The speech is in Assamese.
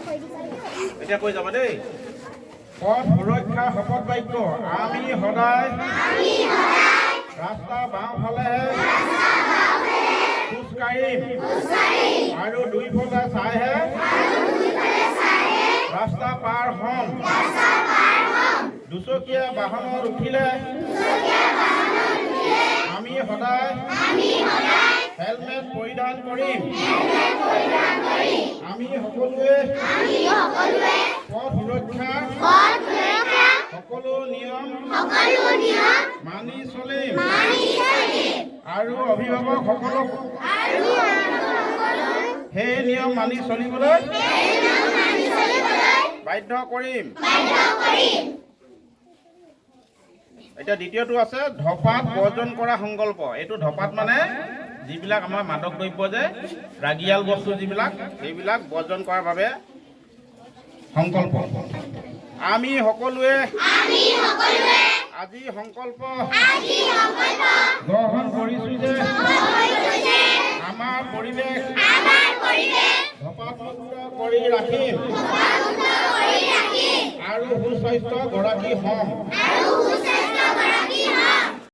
এতিয়া কৈ যাবা দেই। পথ সুৰক্ষা শপত বাক্য। আমি সদায় ৰাস্তা বাওঁফালেহে খোজ কাঢ়িম আৰু দুইফালে চাইহে ৰাস্তা পাৰ হ'ম। দুচকীয়া বাহনত উঠিলে আমি সদায় হেলমেট পৰিধান কৰিম। আমি সকলোৱে পথ সুৰক্ষা সকলো নিয়ম মানি চলিম আৰু অভিভাৱকসকলক সেই নিয়ম মানি চলিবলৈ বাধ্য কৰিম। এতিয়া দ্বিতীয়টো আছে ধপাত বৰ্জন কৰা সংকল্প। এইটো ধপাত মানে যিবিলাক আমাৰ মাদক দ্ৰব্য যে ৰাগিয়াল বস্তু যিবিলাক সেইবিলাক বৰ্জন কৰাৰ বাবে সংকল্প। আমি সকলোৱে আজি সংকল্প গ্ৰহণ কৰিছো যে আমাৰ পৰিৱেশ ধপাতমুক্ত কৰি ৰাখিম আৰু সুস্বাস্থ্য গৰাকী হ'ম।